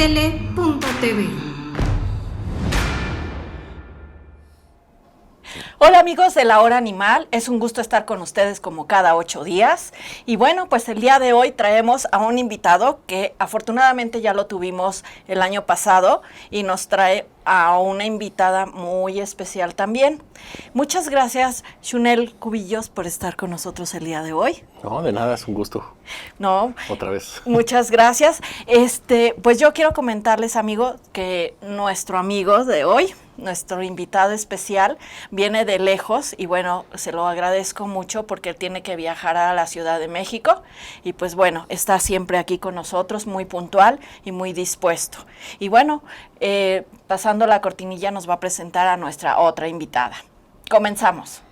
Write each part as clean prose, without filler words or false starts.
Tele.tv. Hola amigos de La Hora Animal, es un gusto estar con ustedes como cada 8 días. Y bueno, pues el día de hoy traemos a un invitado que afortunadamente ya lo tuvimos el año pasado y nos trae a una invitada muy especial también. Muchas gracias, Shunel Cubillos, por estar con nosotros el día de hoy. No, de nada, es un gusto. No. Otra vez. Muchas gracias. Pues yo quiero comentarles, amigos, que nuestro amigo de hoy, nuestro invitado especial, viene de lejos y bueno, se lo agradezco mucho porque tiene que viajar a la Ciudad de México y pues bueno, está siempre aquí con nosotros, muy puntual y muy dispuesto. Y bueno, pasando la cortinilla nos va a presentar a nuestra otra invitada. Comenzamos.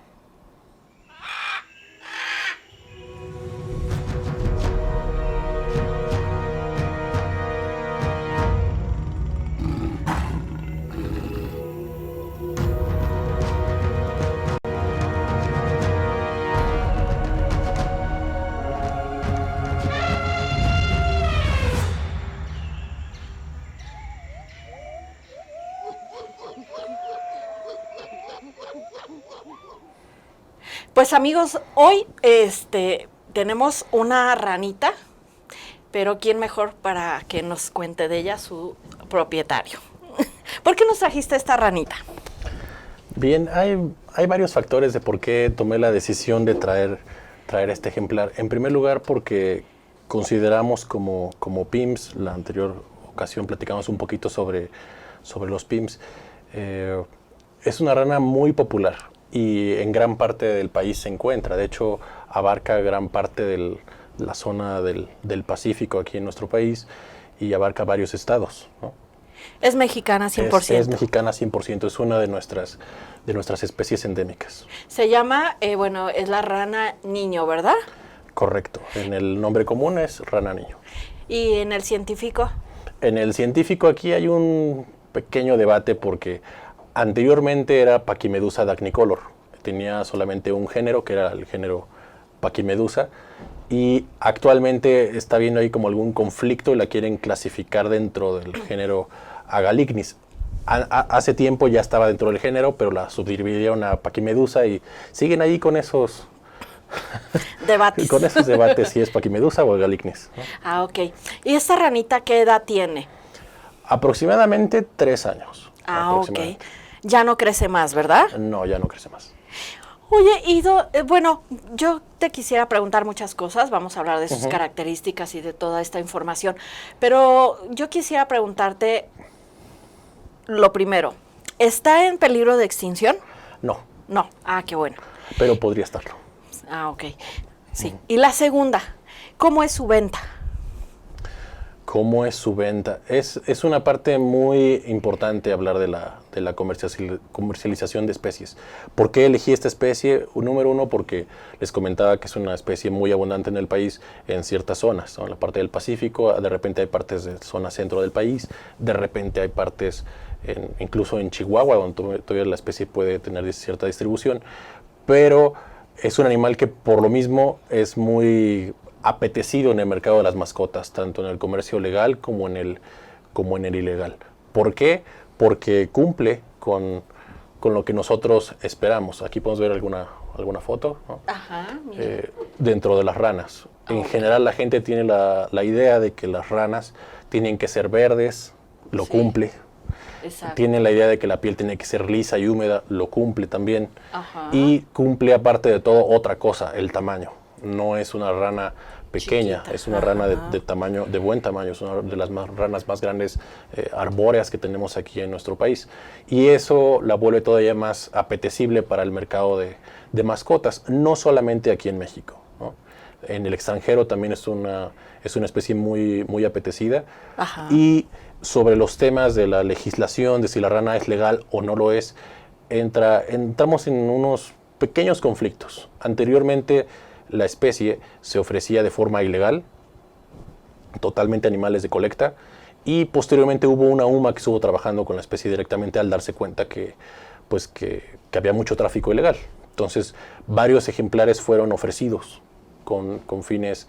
Pues amigos, hoy tenemos una ranita, pero ¿quién mejor para que nos cuente de ella? Su propietario. ¿Por qué nos trajiste esta ranita? Bien, hay varios factores de por qué tomé la decisión de traer este ejemplar. En primer lugar, porque consideramos como PIMS, la anterior ocasión platicamos un poquito sobre los PIMS, es una rana muy popular y en gran parte del país se encuentra. De hecho, abarca gran parte de la zona del Pacífico aquí en nuestro país y abarca varios estados, ¿no? Es mexicana 100%. Es mexicana 100%, es una de nuestras especies endémicas. Se llama, es la rana niño, ¿verdad? Correcto, en el nombre común es rana niño. ¿Y en el científico? En el científico aquí hay un pequeño debate porque anteriormente era Pachymedusa dacnycolor. Tenía solamente un género, que era el género Pachymedusa, y actualmente está viendo ahí como algún conflicto y la quieren clasificar dentro del género Agalignis. Hace tiempo ya estaba dentro del género, pero la subdividieron a Pachymedusa y siguen ahí con esos debates. Con esos debates si es Pachymedusa o Agalignis, ¿no? Ah, ok. ¿Y esta ranita qué edad tiene? Aproximadamente 3 años. Ah, ok. Ya no crece más, ¿verdad? No, ya no crece más. Oye, yo te quisiera preguntar muchas cosas, vamos a hablar de sus características y de toda esta información, pero yo quisiera preguntarte lo primero, ¿está en peligro de extinción? No. No, qué bueno. Pero podría estarlo. Ah, ok, sí. Y la segunda, ¿cómo es su venta? ¿Cómo es su venta? Es una parte muy importante hablar de la comercialización de especies. ¿Por qué elegí esta especie? Número uno, porque les comentaba que es una especie muy abundante en el país en ciertas zonas, ¿no? En la parte del Pacífico, de repente hay partes de zona centro del país, de repente hay partes incluso en Chihuahua, donde todavía la especie puede tener cierta distribución, pero es un animal que por lo mismo es muy apetecido en el mercado de las mascotas, tanto en el comercio legal como en el ilegal. ¿Por qué? Porque cumple con lo que nosotros esperamos. Aquí podemos ver alguna foto, ¿no? Ajá, dentro de las ranas. En general la gente tiene la idea de que las ranas tienen que ser verdes, lo cumple. Exacto. Tienen la idea de que la piel tiene que ser lisa y húmeda, lo cumple también. Ajá. Y cumple aparte de todo otra cosa, el tamaño. No es una rana pequeña, chiquita. Es una rana de buen tamaño, es una de las ranas más grandes arbóreas que tenemos aquí en nuestro país. Y eso la vuelve todavía más apetecible para el mercado de mascotas, no solamente aquí en México, ¿no? En el extranjero también es una especie muy, muy apetecida. Ajá. Y sobre los temas de la legislación, de si la rana es legal o no lo es, entramos en unos pequeños conflictos. Anteriormente la especie se ofrecía de forma ilegal, totalmente animales de colecta, y posteriormente hubo una UMA que estuvo trabajando con la especie directamente al darse cuenta que había mucho tráfico ilegal. Entonces, varios ejemplares fueron ofrecidos con fines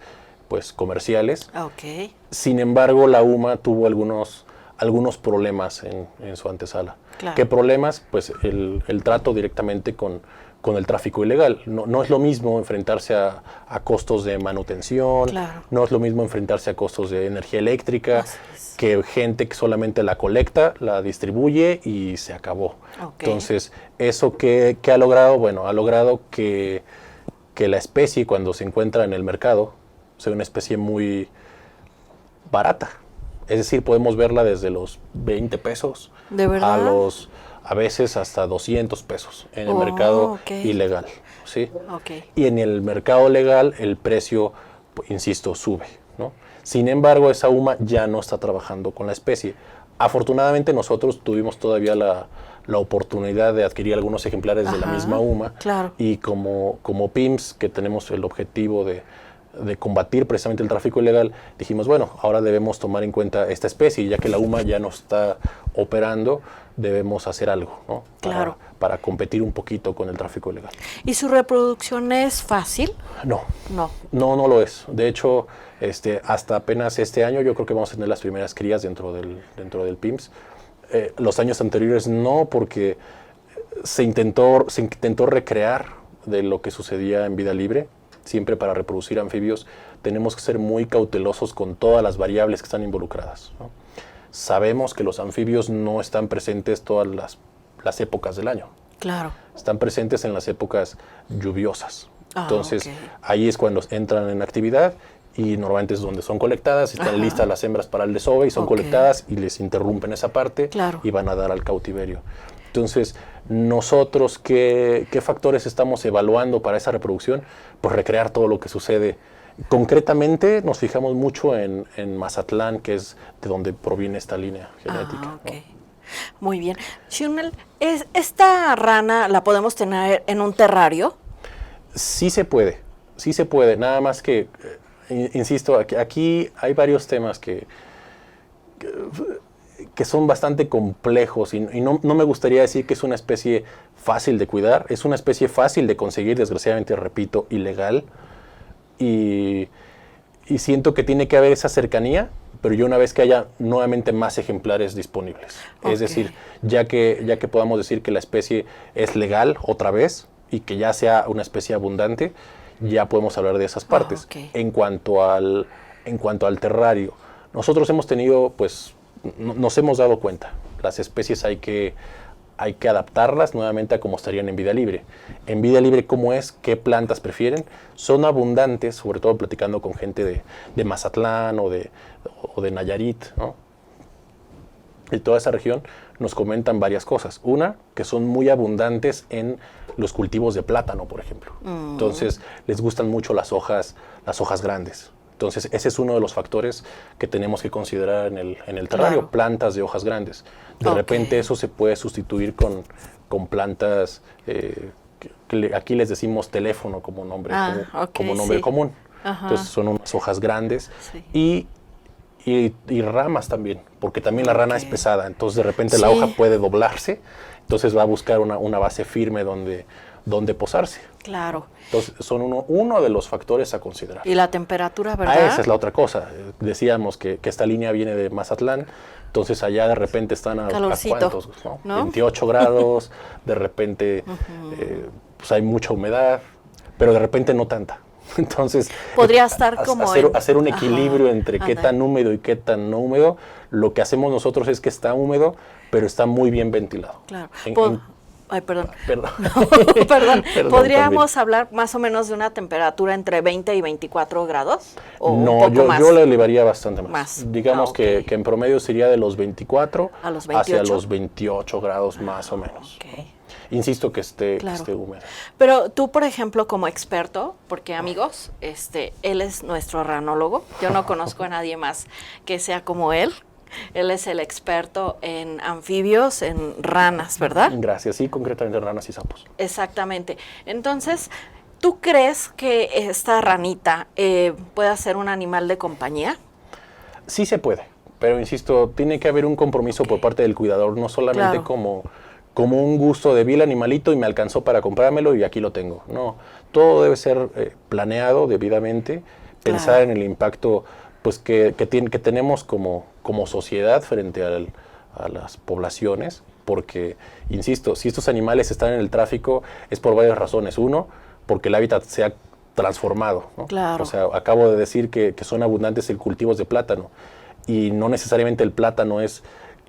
pues comerciales. Okay. Sin embargo, la UMA tuvo algunos algunos problemas en su antesala. Claro. ¿Qué problemas? Pues el trato directamente con el tráfico ilegal. No es lo mismo enfrentarse a costos de manutención, Claro. no es lo mismo enfrentarse a costos de energía eléctrica, Así es. que gente que solamente la colecta, la distribuye y se acabó. Ok. Entonces, ¿eso qué ha logrado? Bueno, ha logrado que la especie, cuando se encuentra en el mercado, sea una especie muy barata. Es decir, podemos verla desde los 20 pesos ¿De verdad? a veces hasta 200 pesos en el Oh, mercado ok. ilegal, ¿sí? Ok. Y en el mercado legal el precio, pues, insisto, sube, ¿no? Sin embargo, esa UMA ya no está trabajando con la especie. Afortunadamente nosotros tuvimos todavía la oportunidad de adquirir algunos ejemplares de la Ajá, misma UMA, claro. y como PIMS, que tenemos el objetivo de combatir precisamente el tráfico ilegal, dijimos, bueno, ahora debemos tomar en cuenta esta especie, y ya que la UMA ya no está operando, debemos hacer algo, ¿no? Claro. Para competir un poquito con el tráfico ilegal. ¿Y su reproducción es fácil? No, No. no lo es. De hecho, hasta apenas este año yo creo que vamos a tener las primeras crías dentro del PIMS. Los años anteriores no, porque se intentó recrear de lo que sucedía en vida libre. Siempre para reproducir anfibios tenemos que ser muy cautelosos con todas las variables que están involucradas, ¿no? Sabemos que los anfibios no están presentes todas las épocas del año. Claro. Están presentes en las épocas lluviosas. Ah, Entonces, ok. ahí es cuando entran en actividad, y normalmente es donde son colectadas, están Ajá. listas las hembras para el desove y son Ok. colectadas y les interrumpen esa parte, Claro. y van a dar al cautiverio. Entonces, nosotros, ¿qué factores estamos evaluando para esa reproducción? Pues recrear todo lo que sucede. Concretamente nos fijamos mucho en Mazatlán, que es de donde proviene esta línea genética. Ah, ok. ¿no? Muy bien. Shunel, ¿esta rana la podemos tener en un terrario? Sí se puede, nada más que, insisto, aquí hay varios temas que son bastante complejos, y no me gustaría decir que es una especie fácil de cuidar. Es una especie fácil de conseguir, desgraciadamente, repito, ilegal, y siento que tiene que haber esa cercanía, pero ya una vez que haya nuevamente más ejemplares disponibles. Ok. Es decir, ya que podamos decir que la especie es legal otra vez y que ya sea una especie abundante, ya podemos hablar de esas partes. ok. En cuanto al terrario, nosotros hemos tenido, pues, nos hemos dado cuenta, las especies hay que adaptarlas nuevamente a cómo estarían en vida libre. En vida libre, ¿cómo es? ¿Qué plantas prefieren? Son abundantes, sobre todo platicando con gente de Mazatlán o de Nayarit, ¿no? Y toda esa región nos comentan varias cosas. Una, que son muy abundantes en los cultivos de plátano, por ejemplo. Entonces, les gustan mucho las hojas grandes. Entonces, ese es uno de los factores que tenemos que considerar en el terrario, Claro. plantas de hojas grandes. De Ok. repente eso se puede sustituir con plantas, que aquí les decimos teléfono como nombre, ok, como nombre sí. común. Ajá. Entonces son unas hojas grandes, Sí. y ramas también, porque también la rana Ok. es pesada, entonces de repente la Sí. hoja puede doblarse, entonces va a buscar una base firme donde posarse. Claro. Entonces son uno de los factores a considerar. Y la temperatura, ¿verdad? Esa es la otra cosa. Decíamos que esta línea viene de Mazatlán, entonces allá de repente están a Calorcito, cuántos, ¿no? ¿no? 28 grados, de repente pues hay mucha humedad, pero de repente no tanta. Entonces, Podría estar como hacer un ajá, equilibrio entre qué ándale. tan húmedo y qué tan no húmedo. Lo que hacemos nosotros es que está húmedo, pero está muy bien ventilado. Claro. En- Ay, perdón. Perdón. Perdón. Perdón, ¿Podríamos hablar más o menos de una temperatura entre 20 y 24 grados? ¿O No, un poco más? yo le elevaría bastante más. Más. Digamos Ah, ok. que en promedio sería de los 24 ¿A los hacia 28? los 28 grados más o menos. Ok. ¿no? Insisto que esté Claro. húmedo. Pero tú, por ejemplo, como experto, porque amigos, él es nuestro ranólogo. Yo no conozco a nadie más que sea como él. Él es el experto en anfibios, en ranas, ¿verdad? Gracias, sí, concretamente ranas y sapos. Exactamente. Entonces, ¿tú crees que esta ranita pueda ser un animal de compañía? Sí se puede, pero insisto, tiene que haber un compromiso por parte del cuidador, no solamente Claro. como un gusto de vi el animalito y me alcanzó para comprármelo y aquí lo tengo. No, todo debe ser planeado debidamente, pensar Claro. en el impacto pues que tenemos como sociedad frente a las poblaciones, porque, insisto, si estos animales están en el tráfico es por varias razones. Uno, porque el hábitat se ha transformado, ¿no? Claro. O sea, acabo de decir que son abundantes en cultivos de plátano, y no necesariamente el plátano es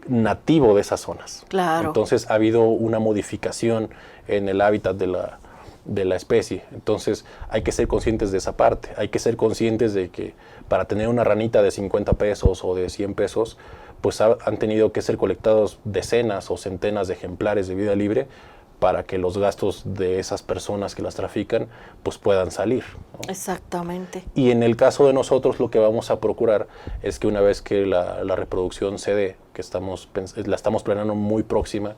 nativo de esas zonas. Claro. Entonces ha habido una modificación en el hábitat de la especie. Entonces hay que ser conscientes de esa parte. Hay que ser conscientes de que para tener una ranita de 50 pesos o de 100 pesos, pues han tenido que ser colectados decenas o centenas de ejemplares de vida libre para que los gastos de esas personas que las trafican pues puedan salir, ¿no? Exactamente. Y en el caso de nosotros, lo que vamos a procurar es que una vez que la reproducción se dé, que la estamos planeando muy próxima,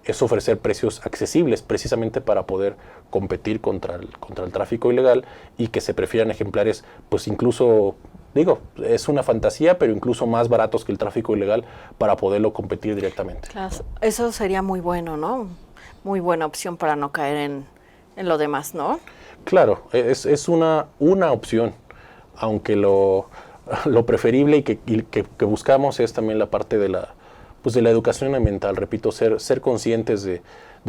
es ofrecer precios accesibles precisamente para poder competir contra el tráfico ilegal, y que se prefieran ejemplares, pues incluso, digo, es una fantasía, pero incluso más baratos que el tráfico ilegal, para poderlo competir directamente. Claro, eso sería muy bueno, ¿no? Muy buena opción para no caer en lo demás, ¿no? Claro, es una opción, aunque lo preferible y que buscamos es también la parte de la educación ambiental. Repito, ser conscientes de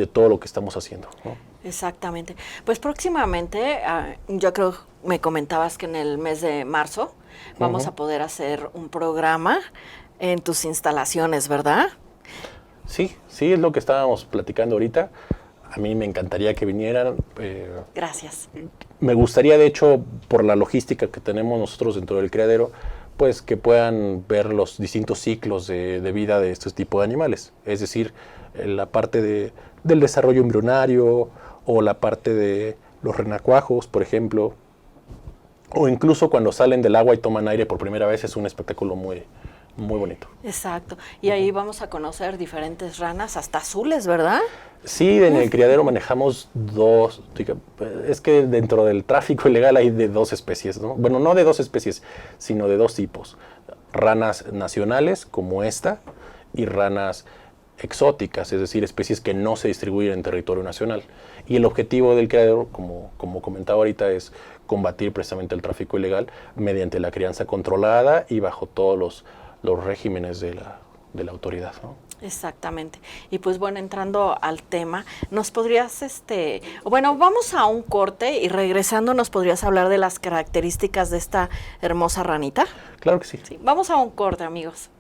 todo lo que estamos haciendo, ¿no? Exactamente. Pues próximamente, yo creo, me comentabas que en el mes de marzo vamos a poder hacer un programa en tus instalaciones, ¿verdad? Sí, es lo que estábamos platicando ahorita. A mí me encantaría que vinieran. Gracias. Me gustaría, de hecho, por la logística que tenemos nosotros dentro del criadero, pues que puedan ver los distintos ciclos de vida de este tipo de animales. Es decir, la parte del desarrollo embrionario, o la parte de los renacuajos, por ejemplo, o incluso cuando salen del agua y toman aire por primera vez. Es un espectáculo muy, muy bonito. Exacto. Y ahí vamos a conocer diferentes ranas, hasta azules, ¿verdad? Sí, en el criadero manejamos dos. Es que dentro del tráfico ilegal hay de dos especies, ¿no? Bueno, no de dos especies, sino de dos tipos. Ranas nacionales, como esta, y ranas exóticas, es decir, especies que no se distribuyen en territorio nacional. Y el objetivo del criadero, como comentaba ahorita, es combatir precisamente el tráfico ilegal mediante la crianza controlada y bajo todos los regímenes de la autoridad, ¿no? Exactamente. Y pues bueno, entrando al tema, ¿nos podrías, bueno, vamos a un corte y regresando nos podrías hablar de las características de esta hermosa ranita? Claro que sí. Sí, vamos a un corte, amigos.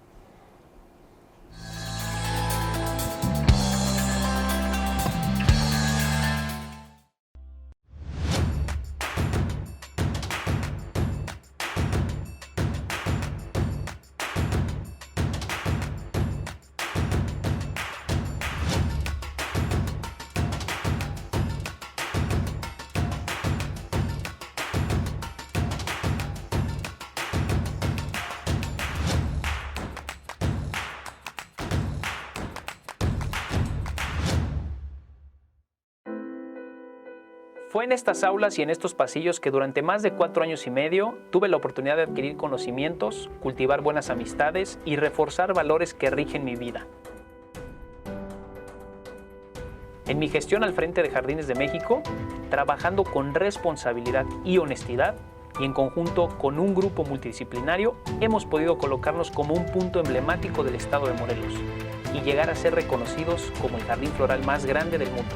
Fue en estas aulas y en estos pasillos que durante más de 4 años y medio tuve la oportunidad de adquirir conocimientos, cultivar buenas amistades y reforzar valores que rigen mi vida. En mi gestión al frente de Jardines de México, trabajando con responsabilidad y honestidad, y en conjunto con un grupo multidisciplinario, hemos podido colocarnos como un punto emblemático del estado de Morelos y llegar a ser reconocidos como el jardín floral más grande del mundo.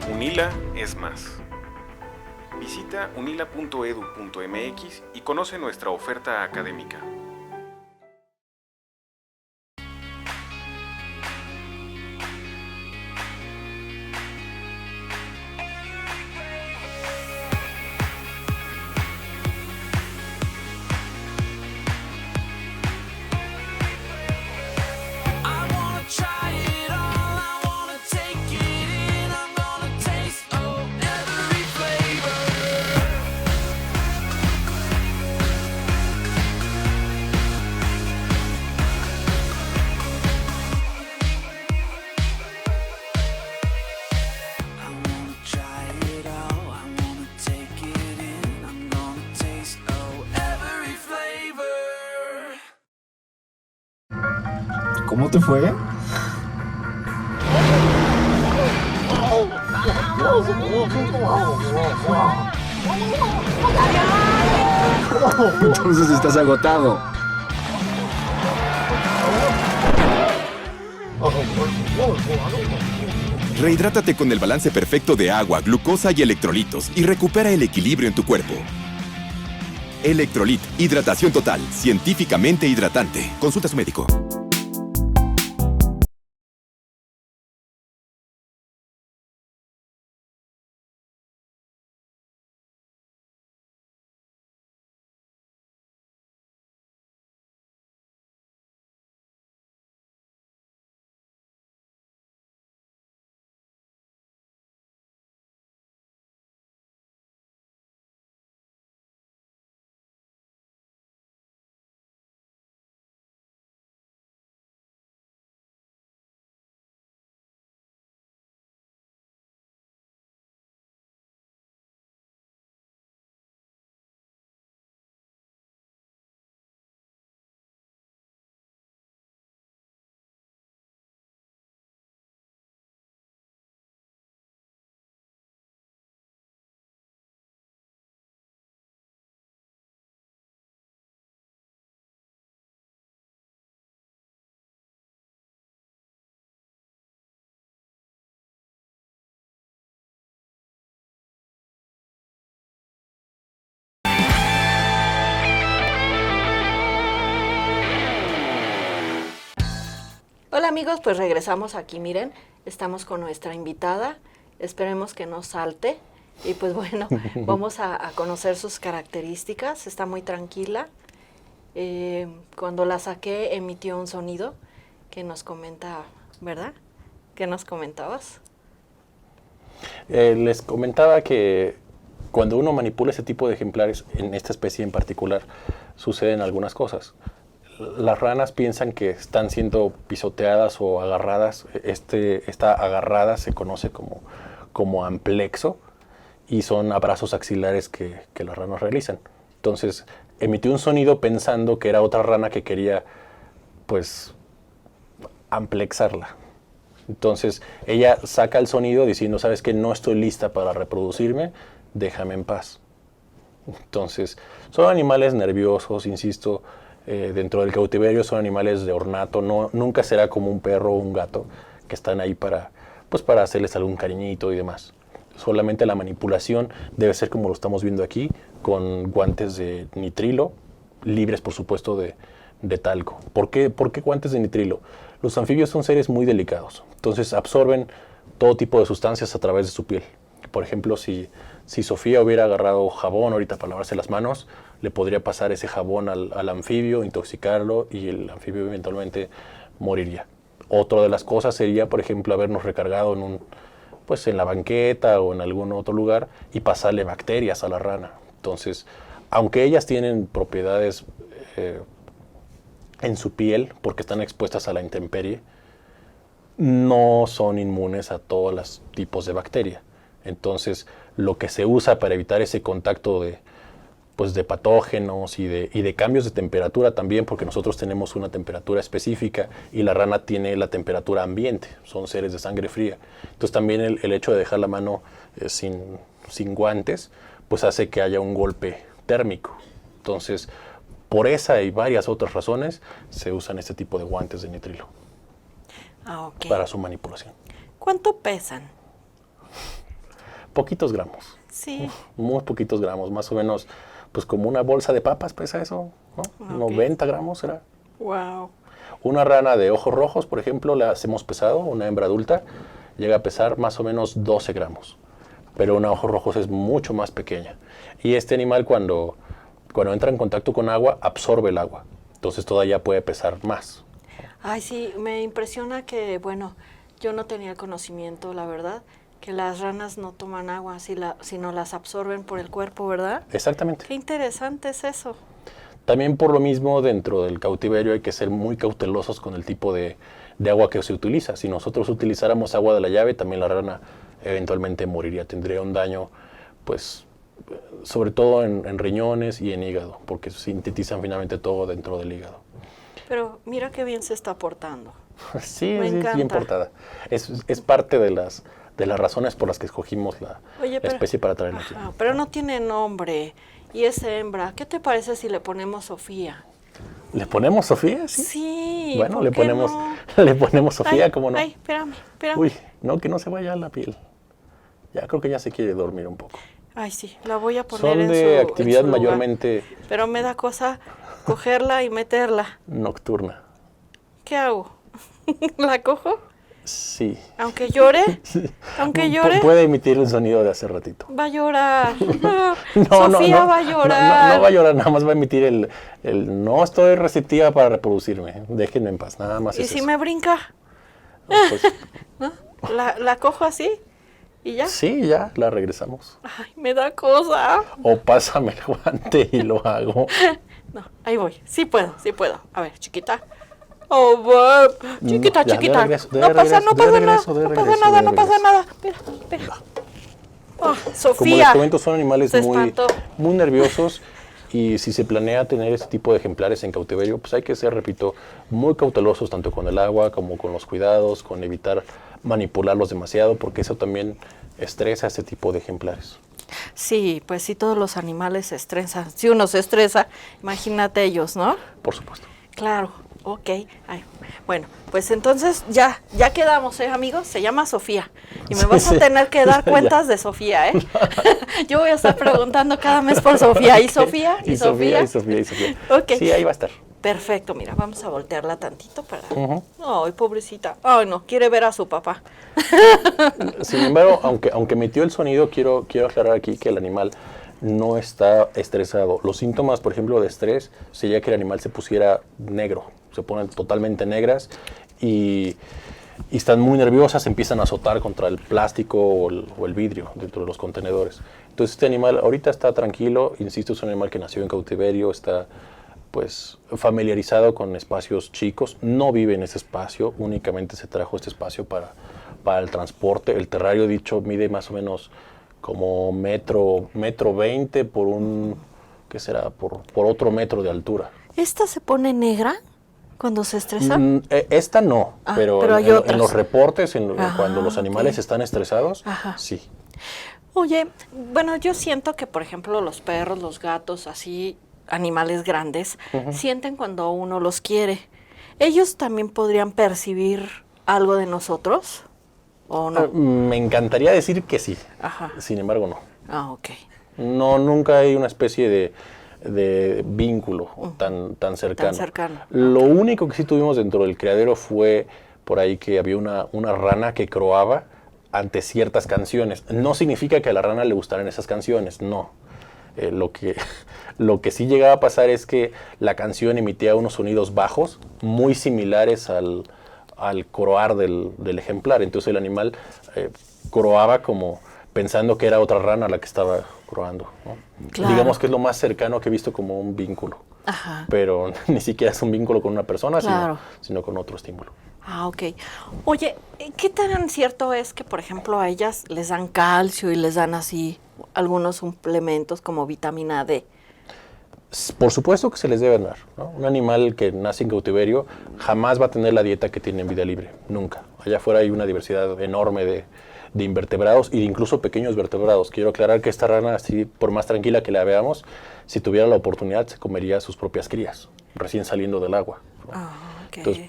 UNILA es más. Visita unila.edu.mx y conoce nuestra oferta académica. ¿Cómo te fue? Entonces estás agotado. Rehidrátate con el balance perfecto de agua, glucosa y electrolitos y recupera el equilibrio en tu cuerpo. Electrolit, hidratación total, científicamente hidratante. Consulta a su médico. Hola amigos, pues regresamos aquí, miren, estamos con nuestra invitada, esperemos que no salte y pues bueno, vamos a conocer sus características, está muy tranquila, cuando la saqué emitió un sonido que nos comenta, ¿verdad? ¿Qué nos comentabas? Les comentaba que cuando uno manipula ese tipo de ejemplares, en esta especie en particular, suceden algunas cosas. Las ranas piensan que están siendo pisoteadas o agarradas. Esta agarrada se conoce como amplexo y son abrazos axilares que las ranas realizan. Entonces emitió un sonido pensando que era otra rana que quería pues amplexarla. Entonces ella saca el sonido diciendo, ¿sabes qué? No estoy lista para reproducirme, déjame en paz. Entonces son animales nerviosos, insisto. Dentro del cautiverio son animales de ornato, nunca será como un perro o un gato que están ahí para hacerles algún cariñito y demás. Solamente la manipulación debe ser como lo estamos viendo aquí, con guantes de nitrilo, libres por supuesto de talco. ¿Por qué guantes de nitrilo? Los anfibios son seres muy delicados, entonces absorben todo tipo de sustancias a través de su piel. Por ejemplo, si Sofía hubiera agarrado jabón ahorita para lavarse las manos, le podría pasar ese jabón al anfibio, intoxicarlo y el anfibio eventualmente moriría. Otra de las cosas sería, por ejemplo, habernos recargado en la banqueta o en algún otro lugar y pasarle bacterias a la rana. Entonces, aunque ellas tienen propiedades en su piel porque están expuestas a la intemperie, no son inmunes a todos los tipos de bacteria. Entonces, lo que se usa para evitar ese contacto de patógenos y de cambios de temperatura también, porque nosotros tenemos una temperatura específica y la rana tiene la temperatura ambiente, son seres de sangre fría. Entonces también el hecho de dejar la mano sin guantes, pues hace que haya un golpe térmico. Entonces, por esa y varias otras razones, se usan este tipo de guantes de nitrilo para su manipulación. ¿Cuánto pesan? Poquitos gramos. Sí. Muy poquitos gramos, más o menos, pues como una bolsa de papas pesa eso, ¿no? 90 gramos será. Wow. Una rana de ojos rojos, por ejemplo, la hemos pesado, una hembra adulta, llega a pesar más o menos 12 gramos. Pero una ojos rojos es mucho más pequeña. Y este animal cuando entra en contacto con agua, absorbe el agua. Entonces todavía puede pesar más. Ay, sí, me impresiona que, bueno, yo no tenía conocimiento, la verdad, que las ranas no toman agua, sino las absorben por el cuerpo, ¿verdad? Exactamente. Qué interesante es eso. También por lo mismo, dentro del cautiverio hay que ser muy cautelosos con el tipo de agua que se utiliza. Si nosotros utilizáramos agua de la llave, también la rana eventualmente moriría, tendría un daño, pues, sobre todo en riñones y en hígado, porque sintetizan finalmente todo dentro del hígado. Pero mira qué bien se está portando. Sí, Me sí, encanta. bien portada. Es parte de de las razones por las que escogimos la Oye, pero- especie para traerla aquí. Ajá, pero no tiene nombre y es hembra. ¿Qué te parece si le ponemos Sofía? ¿Le ponemos Sofía? Sí. Sí. Bueno, ¿por le qué ponemos, no? le ponemos Sofía, Ay, ¿cómo no? Ay, espérame. Uy, no, que no se vaya la piel. Ya creo que ya se quiere dormir un poco. Ay, sí, la voy a poner Son en de su actividad lugar. mayormente Pero me da cosa cogerla y meterla. nocturna. ¿Qué hago? ¿La cojo? Sí. Aunque llore, aunque llore, Puede emitir el sonido de hace ratito. va a llorar. Ah, No, Sofía no, va a no, llorar. no va a llorar, nada más va a emitir el no estoy receptiva para reproducirme. Déjenme en paz, nada más ¿Y es si eso. me brinca? Pues, ¿No? ¿La cojo así? ¿Y ya? sí, ya la regresamos. Ay, me da cosa. O pásame el guante y lo hago. No, ahí voy. Sí puedo, sí puedo. A ver, chiquita. Oh, va. Chiquita, Ya, de chiquita. regreso, de No pasa, no regreso, pasa de nada. regreso, de No pasa regreso, nada, de no pasa regreso. nada. Espera, espera. Oh, Como les Sofía. comento, son animales Se muy, espantó. muy nerviosos y si se planea tener este tipo de ejemplares en cautiverio, pues hay que ser, repito, muy cautelosos tanto con el agua como con los cuidados, con evitar manipularlos demasiado, porque eso también estresa a este tipo de ejemplares. Sí, pues sí, todos los animales se estresan. Si uno se estresa, imagínate ellos, ¿no? Por supuesto. Claro, ok. Ay, bueno, pues entonces ya quedamos, amigos? Se llama Sofía. Y me Sí, vas a sí. tener que dar Ya. cuentas de Sofía, ¿eh? Yo voy a estar preguntando cada mes por Sofía. ¿Y Sofía? Y Sofía, y Sofía, y Sofía. Ok. Sí, ahí va a estar. Perfecto, mira, vamos a voltearla tantito para... Ujú. Ay, pobrecita. Ay, no, quiere ver a su papá. Sin embargo, aunque emitió el sonido, quiero aclarar aquí que el animal no está estresado. Los síntomas, por ejemplo, de estrés, sería que el animal se pusiera negro, se ponen totalmente negras y están muy nerviosas, empiezan a azotar contra el plástico o el vidrio dentro de los contenedores. Entonces este animal ahorita está tranquilo, insisto, es un animal que nació en cautiverio, está pues familiarizado con espacios chicos, no vive en ese espacio, únicamente se trajo este espacio para el transporte. El terrario dicho mide más o menos como metro 20 por ¿qué será? Por otro metro de altura. ¿Esta se pone negra cuando se estresa? Esta no, Ah, pero, pero hay en otras. los reportes, Ah, cuando los animales ok. están estresados, Ajá. sí. Oye, bueno, yo siento que, por ejemplo, los perros, los gatos, así, animales grandes, sienten cuando uno los quiere. ¿Ellos también podrían percibir algo de nosotros? ¿O no? Me encantaría decir que sí, Ajá. sin embargo no. Ah, ok. No, nunca hay una especie de vínculo tan cercano. cercano. Lo único que sí tuvimos dentro del criadero fue por ahí que había una rana que croaba ante ciertas canciones. No significa que a la rana le gustaran esas canciones, no. Lo que sí llegaba a pasar es que la canción emitía unos sonidos bajos muy similares al croar del ejemplar. Entonces el animal croaba como pensando que era otra rana la que estaba croando, ¿no? Claro. Digamos que es lo más cercano que he visto como un vínculo. Ajá. Pero ni siquiera es un vínculo con una persona, Claro. sino con otro estímulo. Ah, ok. Oye, ¿qué tan cierto es que, por ejemplo, a ellas les dan calcio y les dan así algunos suplementos como vitamina D? Por supuesto que se les debe dar, ¿no? Un animal que nace en cautiverio jamás va a tener la dieta que tiene en vida libre, nunca. Allá afuera hay una diversidad enorme de invertebrados e incluso pequeños vertebrados. Quiero aclarar que esta rana, así por más tranquila que la veamos, si tuviera la oportunidad se comería sus propias crías, recién saliendo del agua, ¿no? Ah, ok. Entonces,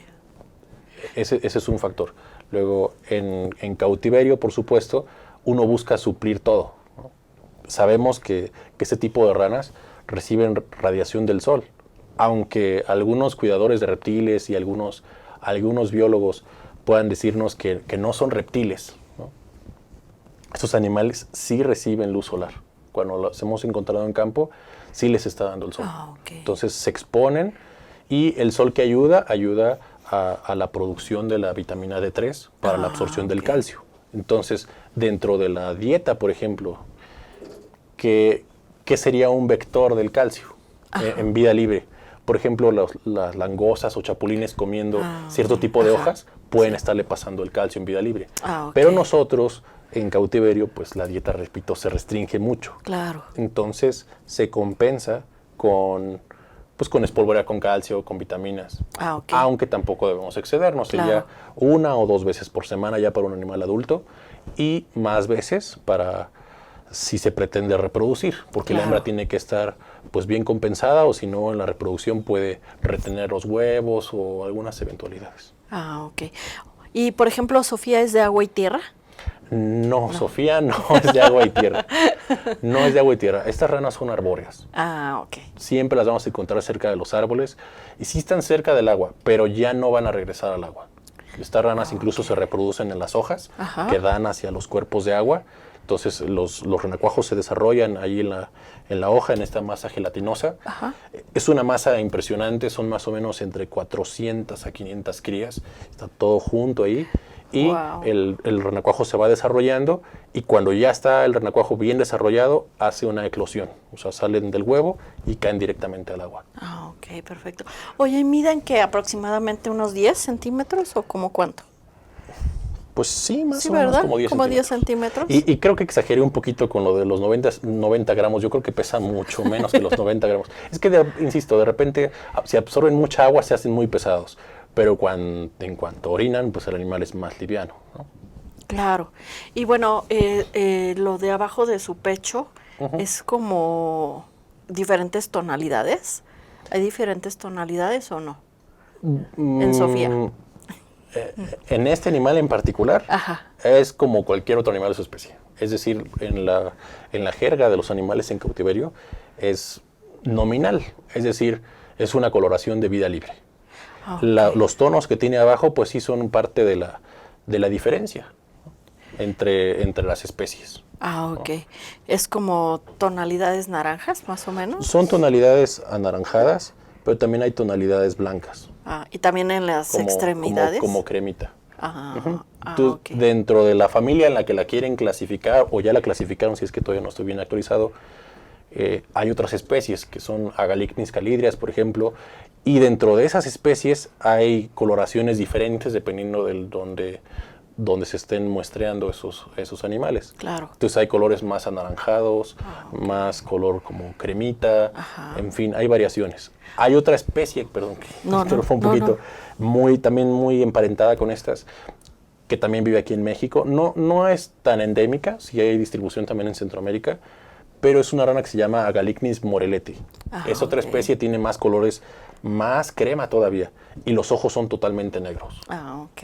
ese es un factor. Luego, en cautiverio, por supuesto, uno busca suplir todo, ¿no? Sabemos que este tipo de ranas reciben radiación del sol, aunque algunos cuidadores de reptiles y algunos biólogos puedan decirnos que no son reptiles, ¿no? Estos animales sí reciben luz solar. Cuando los hemos encontrado en campo, sí les está dando el sol. Ah, ok. Entonces se exponen y el sol que ayuda a la producción de la vitamina D3 para la absorción del ok. calcio. Entonces, dentro de la dieta, por ejemplo, ¿qué sería un vector del calcio en vida libre? Por ejemplo, las langostas o chapulines comiendo cierto tipo de ajá, hojas pueden estarle pasando el calcio en vida libre. Ah, ok. Pero nosotros, en cautiverio, pues la dieta, repito, se restringe mucho. Claro. Entonces, se compensa con espolvorear con calcio, con vitaminas. Ah, ok. Aunque tampoco debemos excedernos. Claro. Sería 1 o 2 veces por semana ya para un animal adulto y más veces para si se pretende reproducir, porque la hembra tiene que estar pues bien compensada, o si no en la reproducción puede retener los huevos o algunas eventualidades. Ah, ok. Y por ejemplo, ¿Sofía es de agua y tierra? No, Sofía no es de agua y tierra. No es de agua y tierra. Estas ranas son arbóreas. Ah, ok. Siempre las vamos a encontrar cerca de los árboles y sí están cerca del agua, pero ya no van a regresar al agua. Estas ranas incluso se reproducen en las hojas que dan hacia los cuerpos de agua. Entonces los renacuajos se desarrollan ahí en la hoja, en esta masa gelatinosa. Es una masa impresionante, son más o menos entre 400 a 500 crías. Está todo junto ahí. Y el renacuajo se va desarrollando, y cuando ya está el renacuajo bien desarrollado, hace una eclosión. O sea, salen del huevo y caen directamente al agua. Ah, ok, perfecto. Oye, ¿miden que aproximadamente unos 10 centímetros o como cuánto? Pues sí, más Sí, o menos ¿verdad? como 10 Como 10 centímetros. centímetros. Y creo que exageré un poquito con lo de los 90 gramos. Yo creo que pesa mucho menos que los 90 gramos. Es que, insisto, de repente, si absorben mucha agua, se hacen muy pesados. Pero en cuanto orinan, pues el animal es más liviano, ¿no? Claro. Y bueno, lo de abajo de su pecho es como diferentes tonalidades. ¿Hay diferentes tonalidades o no? En Sofía. En este animal en particular, es como cualquier otro animal de su especie. Es decir, en la jerga de los animales en cautiverio es nominal. Es decir, es una coloración de vida libre. Los tonos que tiene abajo, pues sí son parte de la diferencia entre las especies. Ah, ok. ¿Es como tonalidades naranjas, más o menos? Son tonalidades anaranjadas, pero también hay tonalidades blancas. Ah, y también en las extremidades. Como cremita. Ajá. Entonces, dentro de la familia en la que la quieren clasificar, o ya la clasificaron, si es que todavía no estoy bien actualizado, hay otras especies que son Agalicnis calidrias, por ejemplo, y dentro de esas especies hay coloraciones diferentes dependiendo del donde se estén muestreando esos animales. Claro. Entonces hay colores más anaranjados, más color como cremita, en fin, hay variaciones. Hay otra especie, perdón, que fue un poquito, también muy emparentada con estas, que también vive aquí en México. No es tan endémica, sí hay distribución también en Centroamérica, pero es una rana que se llama Agalicnis moreleti. Es otra especie, tiene más colores, más crema todavía, y los ojos son totalmente negros. Ah, ok.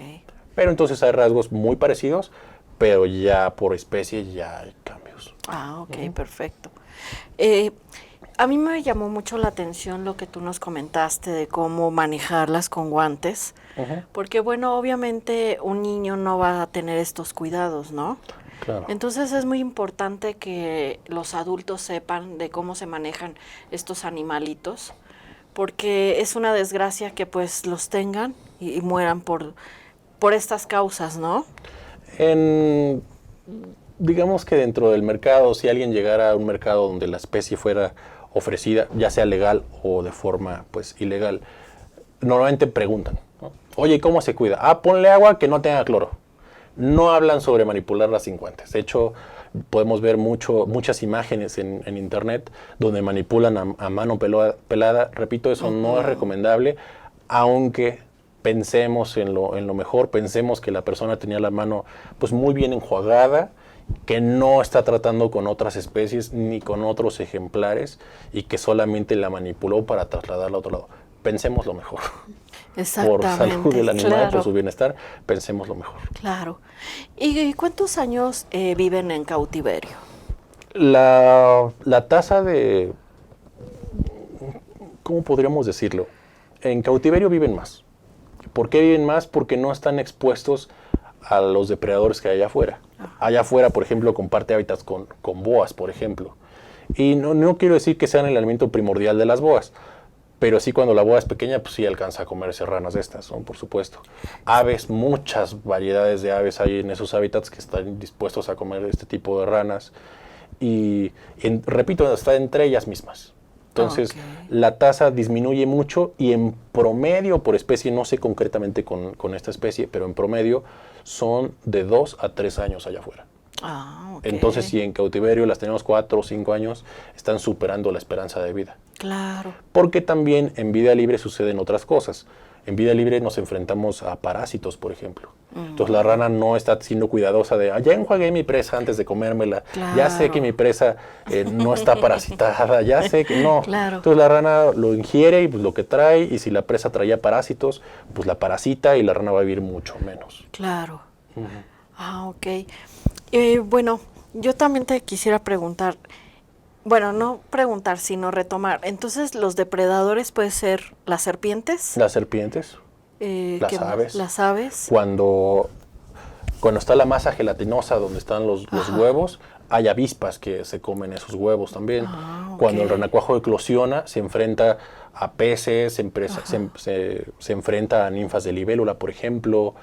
Pero entonces hay rasgos muy parecidos, pero ya por especie ya hay cambios. Ah, ok, perfecto. A mí me llamó mucho la atención lo que tú nos comentaste de cómo manejarlas con guantes, porque bueno, obviamente un niño no va a tener estos cuidados, ¿no? Claro. Entonces es muy importante que los adultos sepan de cómo se manejan estos animalitos, porque es una desgracia que pues los tengan y mueran por estas causas, ¿no? Digamos que dentro del mercado, si alguien llegara a un mercado donde la especie fuera ofrecida, ya sea legal o de forma pues ilegal, normalmente preguntan, ¿no? Oye, ¿cómo se cuida? Ponle agua que no tenga cloro. No hablan sobre manipularlas sin guantes. De hecho, podemos ver muchas imágenes en internet donde manipulan a mano pelada. Repito, eso no es recomendable, aunque pensemos en lo mejor, pensemos que la persona tenía la mano pues muy bien enjuagada, que no está tratando con otras especies ni con otros ejemplares y que solamente la manipuló para trasladarla a otro lado. Pensemos lo mejor. Exactamente. Por salud del animal, por su bienestar, pensemos lo mejor. Claro. ¿Y cuántos años viven en cautiverio? La tasa de... ¿Cómo podríamos decirlo? En cautiverio viven más. ¿Por qué viven más? Porque no están expuestos a los depredadores que hay allá afuera. Allá afuera, por ejemplo, comparte hábitats con boas, por ejemplo. Y no quiero decir que sean el alimento primordial de las boas, pero sí cuando la boa es pequeña, pues sí alcanza a comerse ranas de estas, ¿no? Por supuesto. Aves, muchas variedades de aves hay en esos hábitats que están dispuestos a comer este tipo de ranas. Y repito, está entre ellas mismas. Entonces, la tasa disminuye mucho y en promedio por especie, no sé concretamente con esta especie, pero en promedio son de 2 a 3 años allá afuera. Entonces, si en cautiverio las tenemos 4 o 5 años, están superando la esperanza de vida. Claro. Porque también en vida libre suceden otras cosas. En vida libre nos enfrentamos a parásitos, por ejemplo. Entonces la rana no está siendo cuidadosa de, ya enjuagué mi presa antes de comérmela, ya sé que mi presa no está parasitada, ya sé que no. Claro. Entonces la rana lo ingiere y pues lo que trae, y si la presa traía parásitos, pues la parasita y la rana va a vivir mucho menos. Claro. Ok. Bueno, yo también te quisiera preguntar, bueno, no preguntar, sino retomar. Entonces, ¿los depredadores pueden ser las serpientes? Las serpientes, las ¿qué más? aves. Las aves. Cuando está la masa gelatinosa donde están los huevos, hay avispas que se comen esos huevos también. Ok. Cuando el renacuajo eclosiona, se enfrenta a peces, se enfrenta a ninfas de libélula, por ejemplo.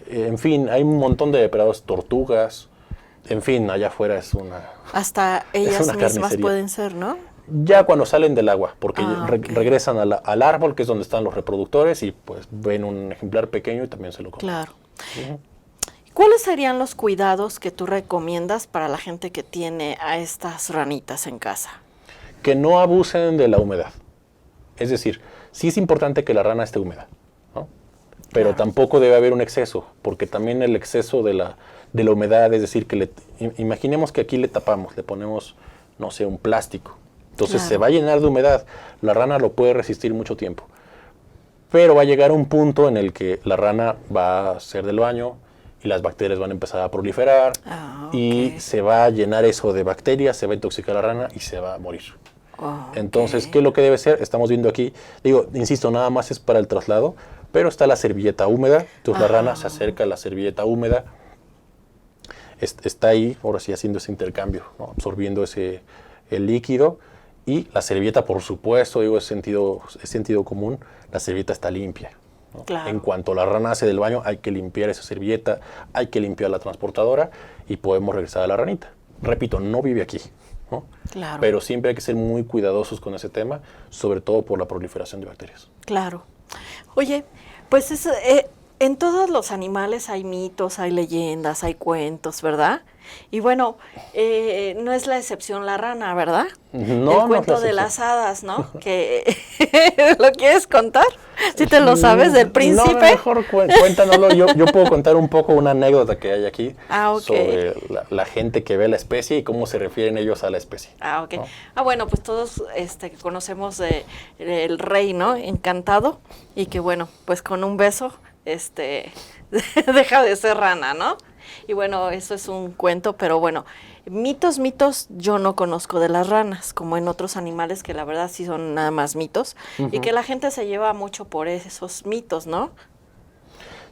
En fin, hay un montón de depredadores, tortugas. En fin, allá afuera es una... Hasta ellas una mismas carnicería. pueden ser, ¿no? Ya cuando salen del agua, porque Ok. regresan al árbol, que es donde están los reproductores, y pues ven un ejemplar pequeño y también se lo comen. Claro. ¿Cuáles serían los cuidados que tú recomiendas para la gente que tiene a estas ranitas en casa? Que no abusen de la humedad. Es decir, sí es importante que la rana esté húmeda, ¿no? Pero tampoco debe haber un exceso, porque también el exceso de la humedad, es decir, que imaginemos que aquí le tapamos, le ponemos, no sé, un plástico. Entonces se va a llenar de humedad. La rana lo puede resistir mucho tiempo. Pero va a llegar un punto en el que la rana va a hacer del baño y las bacterias van a empezar a proliferar y se va a llenar eso de bacterias, se va a intoxicar la rana y se va a morir. Entonces, ¿qué es lo que debe ser? Estamos viendo aquí, digo, insisto, nada más es para el traslado, pero está la servilleta húmeda. Entonces la rana se acerca a la servilleta húmeda, está ahí, ahora sí, haciendo ese intercambio, ¿no? Absorbiendo el líquido, y la servilleta, por supuesto, digo, es sentido común, la servilleta está limpia, ¿no? Claro. En cuanto la rana hace del baño, hay que limpiar esa servilleta, hay que limpiar la transportadora y podemos regresar a la ranita. Repito, no vive aquí, ¿no? Claro. Pero siempre hay que ser muy cuidadosos con ese tema, sobre todo por la proliferación de bacterias. Claro. Oye, pues en todos los animales hay mitos, hay leyendas, hay cuentos, ¿verdad? Y bueno, no es la excepción la rana, ¿verdad? No, el cuento no es la de excepción. las hadas, ¿no? Que ¿lo quieres contar? ¿Sí te lo sabes del príncipe? No, mejor cuéntanoslo. Yo puedo contar un poco una anécdota que hay aquí sobre la gente que ve la especie y cómo se refieren ellos a la especie. Ok. ¿No? Bueno, pues todos conocemos el rey, ¿no? Encantado, y que bueno, pues con un beso, deja de ser rana, ¿no? Y bueno, eso es un cuento, pero bueno, mitos yo no conozco de las ranas, como en otros animales que la verdad sí son nada más mitos, y que la gente se lleva mucho por esos mitos, ¿no?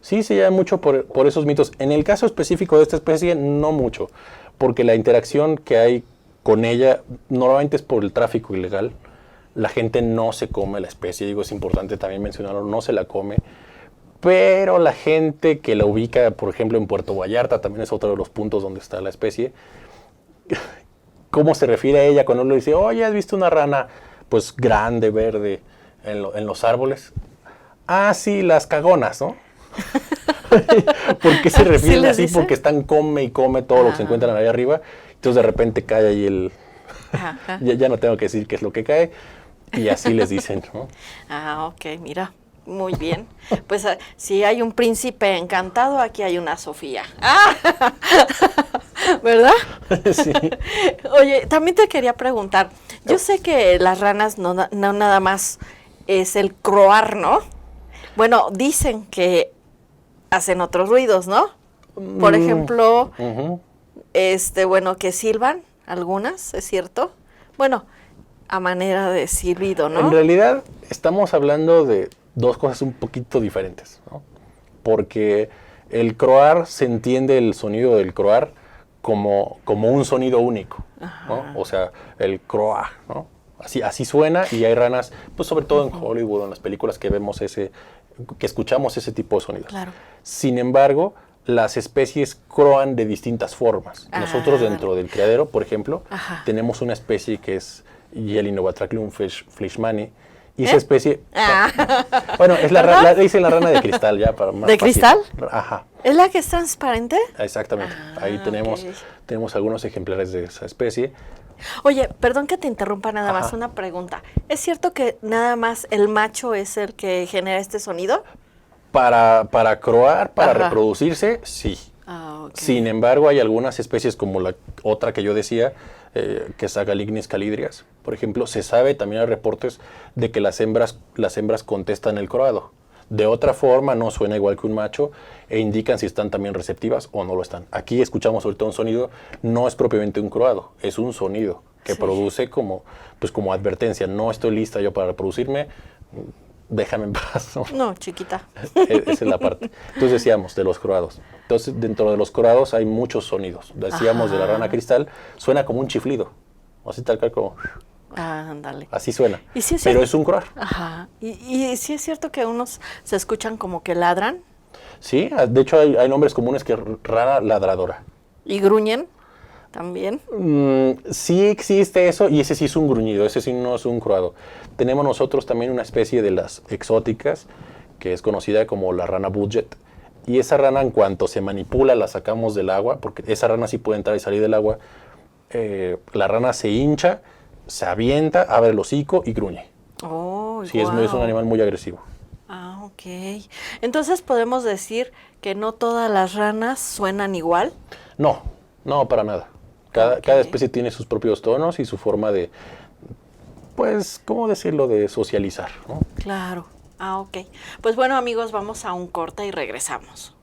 Sí, se lleva mucho por esos mitos. En el caso específico de esta especie, no mucho, porque la interacción que hay con ella normalmente es por el tráfico ilegal. La gente no se come la especie, digo, es importante también mencionarlo, no se la come. Pero la gente que la ubica, por ejemplo, en Puerto Vallarta, también es otro de los puntos donde está la especie. ¿Cómo se refiere a ella cuando uno le dice, oye, ¿has visto una rana pues grande, verde, en los árboles? Ah, sí, las cagonas, ¿no? ¿Por qué se refieren así? dicen? Porque están come y come todo lo que se encuentran ahí arriba. Entonces de repente cae ahí ya no tengo que decir qué es lo que cae. Y así les dicen, ¿no? Ok, mira. Muy bien. Pues si hay un príncipe encantado, aquí hay una Sofía. ¿Verdad? Sí. Oye, también te quería preguntar. Yo sé que las ranas no nada más es el croar, ¿no? Bueno, dicen que hacen otros ruidos, ¿no? Por ejemplo, bueno, que silban algunas, ¿es cierto? Bueno, a manera de silbido, ¿no? En realidad, estamos hablando de dos cosas un poquito diferentes, ¿no? Porque el croar, se entiende el sonido del croar como un sonido único, ¿no? O sea, el croar, ¿no? Así suena, y hay ranas, pues sobre todo en Hollywood, en las películas que vemos que escuchamos ese tipo de sonidos. Claro. Sin embargo, las especies croan de distintas formas. Nosotros dentro del criadero, por ejemplo, tenemos una especie que es Yelinobatrachilum fleishmani, Y esa especie, Ah. bueno, es le dicen la rana de cristal ya para más ¿De fácil. cristal? Ajá, ¿Es la que es transparente? exactamente. Ah, Ahí tenemos, ok. tenemos algunos ejemplares de esa especie. Oye, perdón que te interrumpa nada más Ajá. una pregunta. ¿Es cierto que nada más el macho es el que genera este sonido? Para croar, para Ajá. reproducirse, sí. Ah, ok. Sin embargo, hay algunas especies como la otra que yo decía, que es Agalignis calidrias, por ejemplo, se sabe, también hay reportes de que las hembras contestan el croado. De otra forma, no suena igual que un macho e indican si están también receptivas o no lo están. Aquí escuchamos ahorita un sonido, no es propiamente un croado, es un sonido que Sí. produce como advertencia, no estoy lista yo para reproducirme, déjame en paz, ¿no? No, chiquita. Esa es la parte. Entonces decíamos de los croados. Entonces dentro de los croados hay muchos sonidos. Decíamos de la rana cristal, suena como un chiflido. O así tal cual como, Ah, ándale. así suena. ¿Y si es Pero cierto? es un croar. Ajá. ¿Y sí es cierto que unos se escuchan como que ladran Sí, de hecho hay nombres comunes que rana ladradora. y gruñen también? Sí existe eso y ese sí es un gruñido, ese sí no es un croado. Tenemos nosotros también una especie de las exóticas que es conocida como la rana budget. Y esa rana en cuanto se manipula la sacamos del agua, porque esa rana sí puede entrar y salir del agua. La rana se hincha, se avienta, abre el hocico y gruñe. Oh, Sí, es un guau. animal muy agresivo. Ah, ok. Entonces podemos decir que no todas las ranas suenan igual. No, no, para nada. Ok. Cada especie tiene sus propios tonos y su forma de, pues, ¿cómo decirlo?, de socializar, ¿no? Claro. Ah, ok. Pues bueno, amigos, vamos a un corte y regresamos.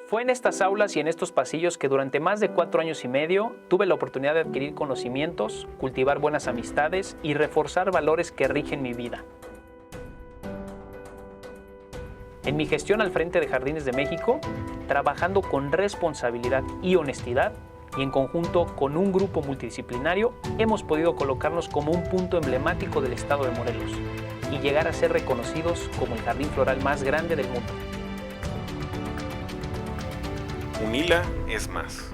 Fue en estas aulas y en estos pasillos que durante más de 4 años y medio tuve la oportunidad de adquirir conocimientos, cultivar buenas amistades y reforzar valores que rigen mi vida. En mi gestión al frente de Jardines de México, trabajando con responsabilidad y honestidad, y en conjunto con un grupo multidisciplinario, hemos podido colocarnos como un punto emblemático del estado de Morelos y llegar a ser reconocidos como el jardín floral más grande del mundo. UNILA es más.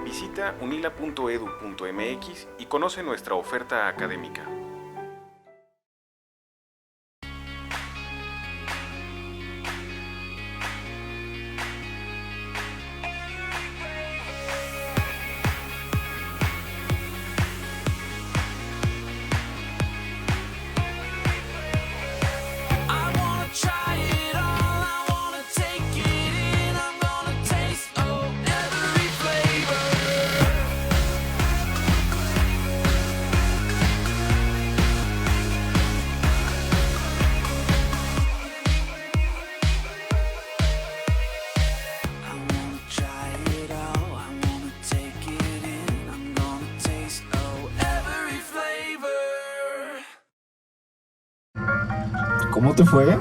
Visita unila.edu.mx y conoce nuestra oferta académica. ¿Cómo te fue?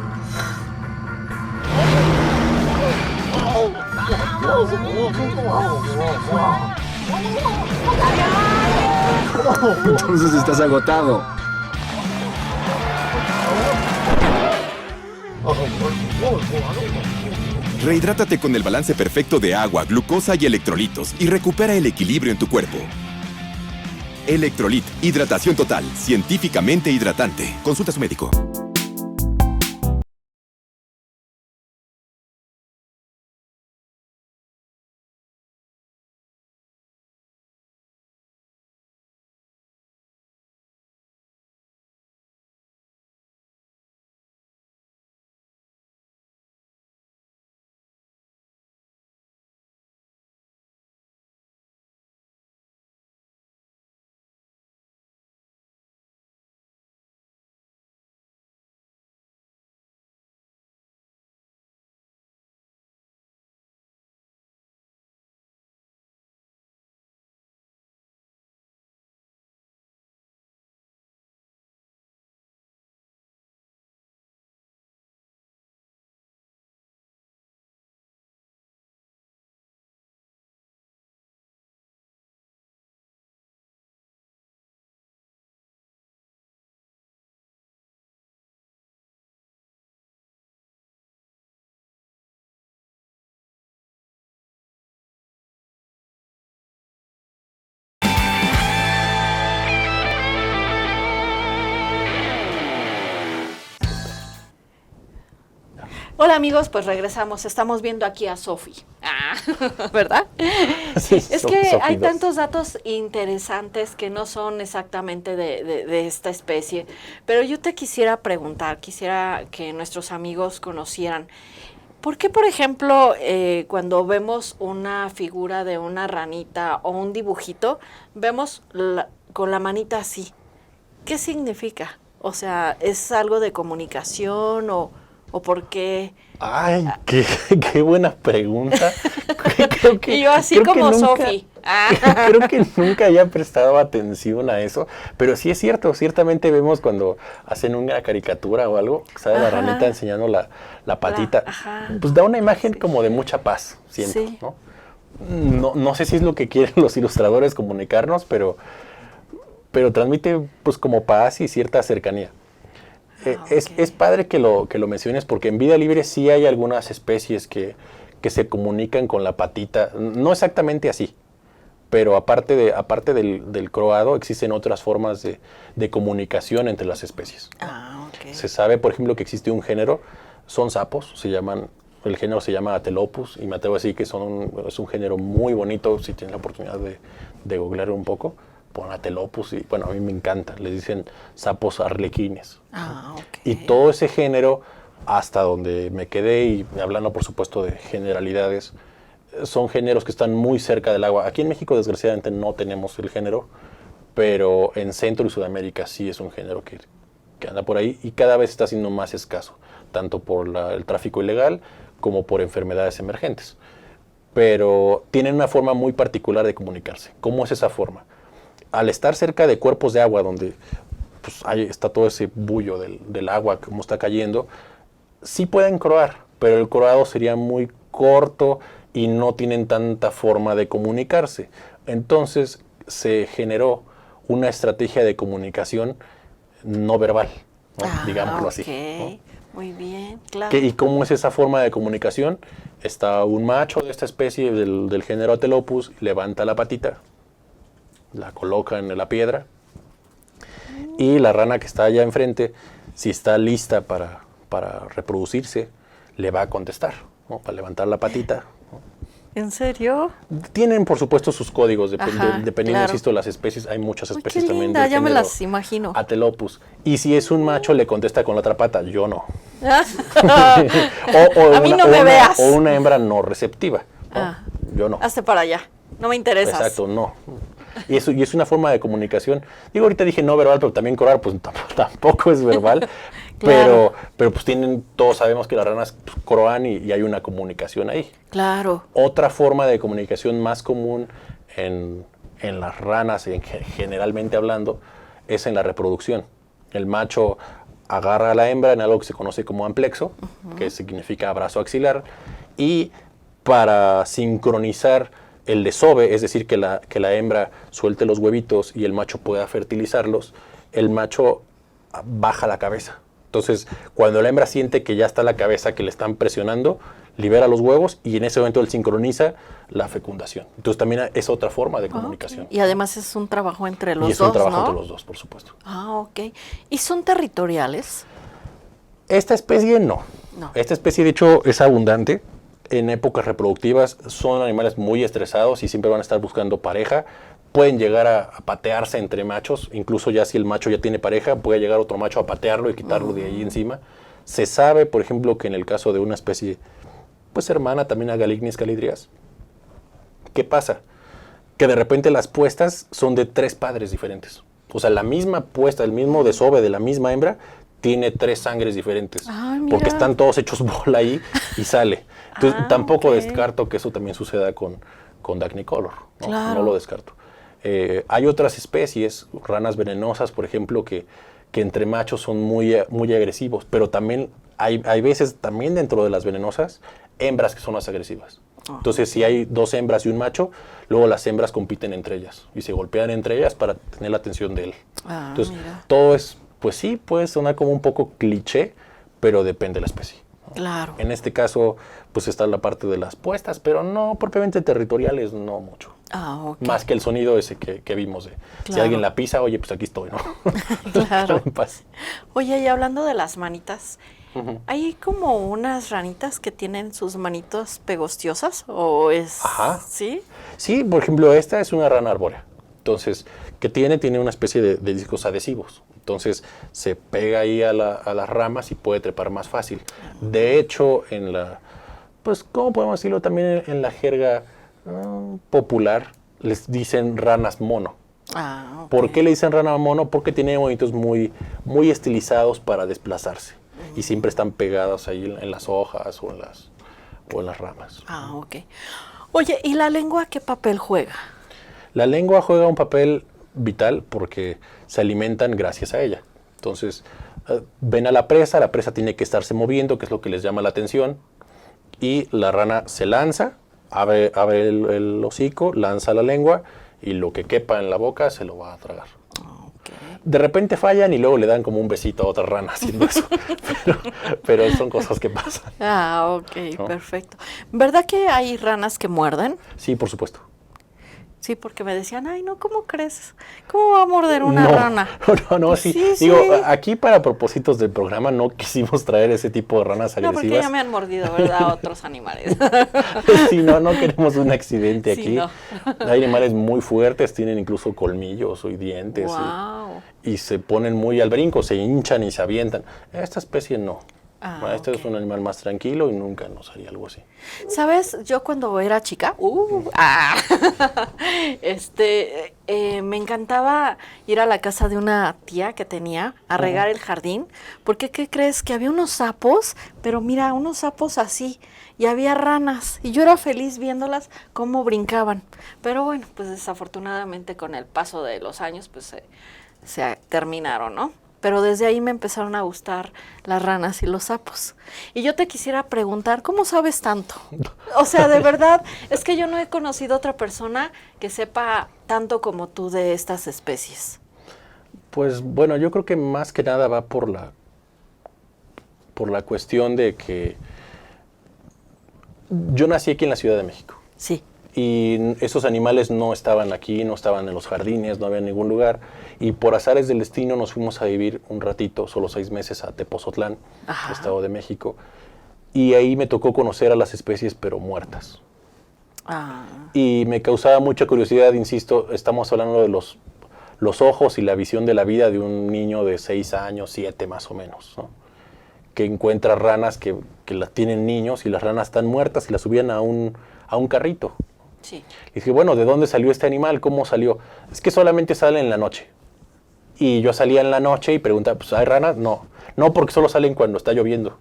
Entonces estás agotado. Rehidrátate con el balance perfecto de agua, glucosa y electrolitos y recupera el equilibrio en tu cuerpo. Electrolit, hidratación total, científicamente hidratante. Consulta a su médico. Hola amigos, pues regresamos. Estamos viendo aquí a Sofi. ¿Verdad? Sí, Es que Sofi hay 2. tantos datos interesantes que no son exactamente de esta especie. Pero yo te quisiera preguntar, quisiera que nuestros amigos conocieran. ¿Por qué, por ejemplo, cuando vemos una figura de una ranita o un dibujito, vemos con la manita así? ¿Qué significa? O sea, ¿es algo de comunicación o por qué? Ay, qué buena pregunta. Creo que, Y yo así creo que como nunca- Sofi. Creo que nunca haya prestado atención a eso, pero sí es cierto, ciertamente vemos cuando hacen una caricatura o algo, sale la Ajá. ranita enseñando la patita, ajá. pues da una imagen como de mucha paz, siento, Sí. ¿no? No sé si es lo que quieren los ilustradores comunicarnos, pero transmite pues como paz y cierta cercanía. Es Ok. padre que lo menciones porque en vida libre sí hay algunas especies que se comunican con la patita, no exactamente así, pero aparte del croado existen otras formas de comunicación entre las especies. Ok. Se sabe, por ejemplo, que existe un género, son sapos, el género se llama Atelopus, y me atrevo a decir que es un género muy bonito, si tienen la oportunidad de googlear un poco, pon Atelopus, y bueno, a mí me encanta, les dicen sapos arlequines. Ok. Y todo ese género, hasta donde me quedé, y hablando por supuesto de generalidades, son géneros que están muy cerca del agua. Aquí en México desgraciadamente no tenemos el género, pero en Centro y Sudamérica sí es un género que anda por ahí y cada vez está siendo más escaso, tanto por el tráfico ilegal como por enfermedades emergentes. Pero tienen una forma muy particular de comunicarse. ¿Cómo es esa forma? Al estar cerca de cuerpos de agua donde pues, está todo ese bullo del agua, como está cayendo, sí pueden croar, pero el croado sería muy corto y no tienen tanta forma de comunicarse. Entonces se generó una estrategia de comunicación no verbal, ¿no? Digámoslo así. ¿no? Muy bien, claro. ¿Y cómo es esa forma de comunicación? Está un macho de esta especie del género Atelopus, levanta la patita, la coloca en la piedra, y la rana que está allá enfrente, si está lista para reproducirse, le va a contestar, ¿no? Para levantar la patita. ¿En serio? Tienen, por supuesto, sus códigos, Ajá, dependiendo, claro. insisto, de las especies. Hay muchas Uy, especies qué también linda, del ya me género las imagino. Atelopus. Y si es un macho, le contesta con la otra pata, yo no. A mí no me veas. O una hembra no receptiva. ¿no? Ah. Yo no. Hazte para allá, no me interesas. Exacto, no. Y es una forma de comunicación. Digo, ahorita dije no verbal, pero también coral, pues tampoco es verbal. Claro. pero pues todos sabemos que las ranas pues, croan y hay una comunicación ahí. Claro. Otra forma de comunicación más común en las ranas, generalmente hablando, es en la reproducción. El macho agarra a la hembra en algo que se conoce como amplexo, que significa abrazo axilar, y para sincronizar el desove, es decir, que la hembra suelte los huevitos y el macho pueda fertilizarlos, el macho baja la cabeza. Entonces, cuando la hembra siente que ya está la cabeza, que le están presionando, libera los huevos y en ese momento él sincroniza la fecundación. Entonces, también es otra forma de comunicación. Y además es un trabajo entre los Y es dos, un trabajo ¿no? entre los dos, por supuesto. Ok. ¿Y son territoriales? Esta especie no. No. Esta especie, de hecho, es abundante. En épocas reproductivas son animales muy estresados y siempre van a estar buscando pareja. Pueden llegar a patearse entre machos, incluso ya si el macho ya tiene pareja, puede llegar otro macho a patearlo y quitarlo de ahí encima. Se sabe, por ejemplo, que en el caso de una especie, pues hermana también a Galignis calidrias, ¿qué pasa? Que de repente las puestas son de 3 padres diferentes. O sea, la misma puesta, el mismo desove de la misma hembra, tiene 3 sangres diferentes. Ay, mira. Porque están todos hechos bola ahí y sale. Entonces, tampoco ok. descarto que eso también suceda con Dacnycolor. ¿no? Claro. No lo descarto. Hay otras especies, ranas venenosas, por ejemplo, que entre machos son muy agresivos, pero también hay veces, también dentro de las venenosas, hembras que son más agresivas. Entonces, si hay 2 hembras y un macho, luego las hembras compiten entre ellas y se golpean entre ellas para tener la atención de él. Entonces, mira. todo es, pues sí, puede sonar como un poco cliché, pero depende de la especie. Claro. En este caso, pues está la parte de las puestas, pero no propiamente territoriales, no mucho. Ok. Más que el sonido ese que vimos de si Claro. alguien la pisa, oye, pues aquí estoy, ¿no? Claro. En paz. Oye, y hablando de las manitas, ¿Hay como unas ranitas que tienen sus manitos pegostiosas o es...? Ajá. ¿Sí? Sí, por ejemplo, esta es una rana arbórea. Entonces, que tiene una especie de discos adhesivos. Entonces, se pega ahí a las ramas y puede trepar más fácil. De hecho, pues, ¿cómo podemos decirlo? También en la jerga popular, les dicen ranas mono. Ah, ok. ¿Por qué le dicen rana mono? Porque tiene movimientos muy, muy estilizados para desplazarse. Y siempre están pegados ahí en las hojas o en las ramas. Ah, ok. Oye, ¿y la lengua qué papel juega? La lengua juega un papel vital porque se alimentan gracias a ella. Entonces, ven a la presa tiene que estarse moviendo, que es lo que les llama la atención, y la rana se lanza, abre el hocico, lanza la lengua, y lo que quepa en la boca se lo va a tragar. Okay. De repente fallan y luego le dan como un besito a otra rana haciendo eso. pero son cosas que pasan. Ah, ok, ¿No? perfecto. ¿Verdad que hay ranas que muerden? Sí, por supuesto. Sí, porque me decían, ay, no, ¿cómo crees? ¿Cómo va a morder una rana? No, sí. Sí, Digo, sí. aquí para propósitos del programa no quisimos traer ese tipo de ranas No, porque ya agresivas. me han mordido, ¿verdad? Otros animales. Sí, no queremos un accidente Sí, aquí. no. Hay animales muy fuertes, tienen incluso colmillos y dientes. Wow. Y se ponen muy al brinco, se hinchan y se avientan. Esta especie no. Este ok. es un animal más tranquilo y nunca nos haría algo así. ¿Sabes? Yo cuando era chica, me encantaba ir a la casa de una tía que tenía a regar el jardín, porque ¿qué crees? Que había unos sapos, pero mira, unos sapos así, y había ranas, y yo era feliz viéndolas cómo brincaban. Pero bueno, pues desafortunadamente con el paso de los años, pues se terminaron, ¿no? Pero desde ahí me empezaron a gustar las ranas y los sapos. Y yo te quisiera preguntar, ¿cómo sabes tanto? O sea, de verdad, es que yo no he conocido otra persona que sepa tanto como tú de estas especies. Pues bueno, yo creo que más que nada va por la cuestión de que yo nací aquí en la Ciudad de México. Sí. Y esos animales no estaban aquí, no estaban en los jardines, no había en ningún lugar. Y por azares del destino nos fuimos a vivir un ratito, solo 6 meses, a Tepozotlán, Estado de México. Y ahí me tocó conocer a las especies, pero muertas. Ah. Y me causaba mucha curiosidad, insisto, estamos hablando de los ojos y la visión de la vida de un niño de 6 años, 7 más o menos, ¿no? Que encuentra ranas que las tienen niños y las ranas están muertas y las subían a un carrito. Sí. Y dije, bueno, ¿de dónde salió este animal? ¿Cómo salió? Es que solamente sale en la noche. Y yo salía en la noche y preguntaba, pues, ¿hay ranas? No, porque solo salen cuando está lloviendo.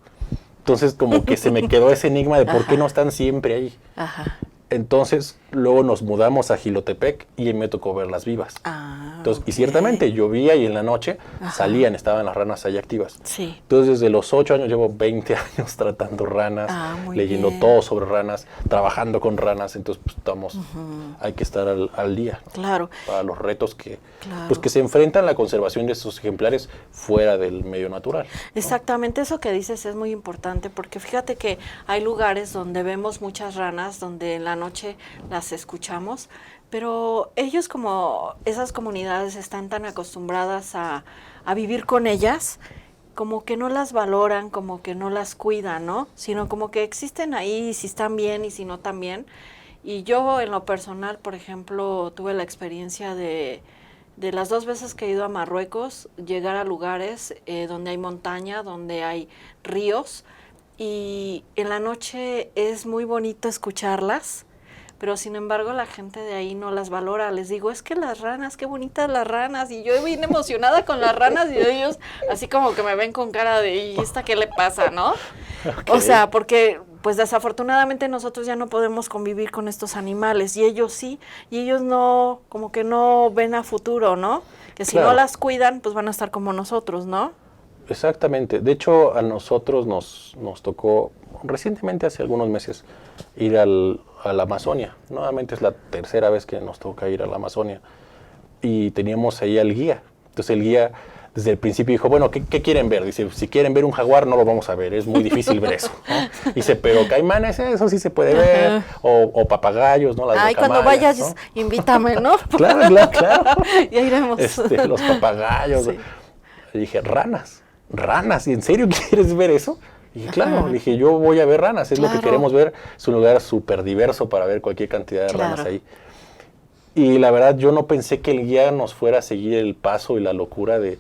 Entonces, como que se me quedó ese enigma de por qué no están siempre ahí. Ajá. Entonces, luego nos mudamos a Jilotepec y me tocó verlas vivas. Ah, Entonces, ok. y ciertamente llovía y en la noche estaban las ranas ahí activas. Sí. Entonces, desde los 8 años llevo 20 años tratando ranas, Muy leyendo bien. todo sobre ranas, trabajando con ranas. Entonces, pues, hay que estar al día, ¿no? Claro. Para los retos que Claro. se enfrentan a la conservación de estos ejemplares fuera del medio natural. Exactamente, eso que dices es muy importante porque fíjate que hay lugares donde vemos muchas ranas, donde en la noche las escuchamos, pero ellos como esas comunidades están tan acostumbradas a vivir con ellas, como que no las valoran, como que no las cuidan, ¿no? Sino como que existen ahí, y si están bien y si no también. Y yo en lo personal, por ejemplo, tuve la experiencia de las 2 veces que he ido a Marruecos, llegar a lugares donde hay montaña, donde hay ríos, y en la noche es muy bonito escucharlas, pero sin embargo la gente de ahí no las valora. Les digo, es que las ranas, qué bonitas las ranas, y yo bien emocionada con las ranas, y ellos así como que me ven con cara de, ¿y esta qué le pasa, no? O sea, porque pues desafortunadamente nosotros ya no podemos convivir con estos animales, y ellos sí, y ellos no, como que no ven a futuro, ¿no? Que si Claro. no las cuidan, pues van a estar como nosotros, ¿no? Exactamente. De hecho, a nosotros nos tocó recientemente, hace algunos meses, ir a la Amazonia. Nuevamente es la 3ª vez que nos toca ir a la Amazonia. Y teníamos ahí al guía. Entonces el guía desde el principio dijo, bueno, ¿qué quieren ver? Dice, si quieren ver un jaguar, no lo vamos a ver, es muy difícil ver eso, ¿no? Dice, pero caimanes, eso sí se puede ver, o papagayos, ¿no? Las Ay, cuando guacamayas, vayas, ¿no? invítame, ¿no? Claro. Ya iremos. Los papagayos. Sí. Y dije, ranas. ¿ranas? ¿Y en serio quieres ver eso? Y dije, claro, le dije, yo voy a ver ranas, es lo que Claro. queremos ver. Es un lugar súper diverso para ver cualquier cantidad de ranas Claro. ahí. Y la verdad, yo no pensé que el guía nos fuera a seguir el paso y la locura de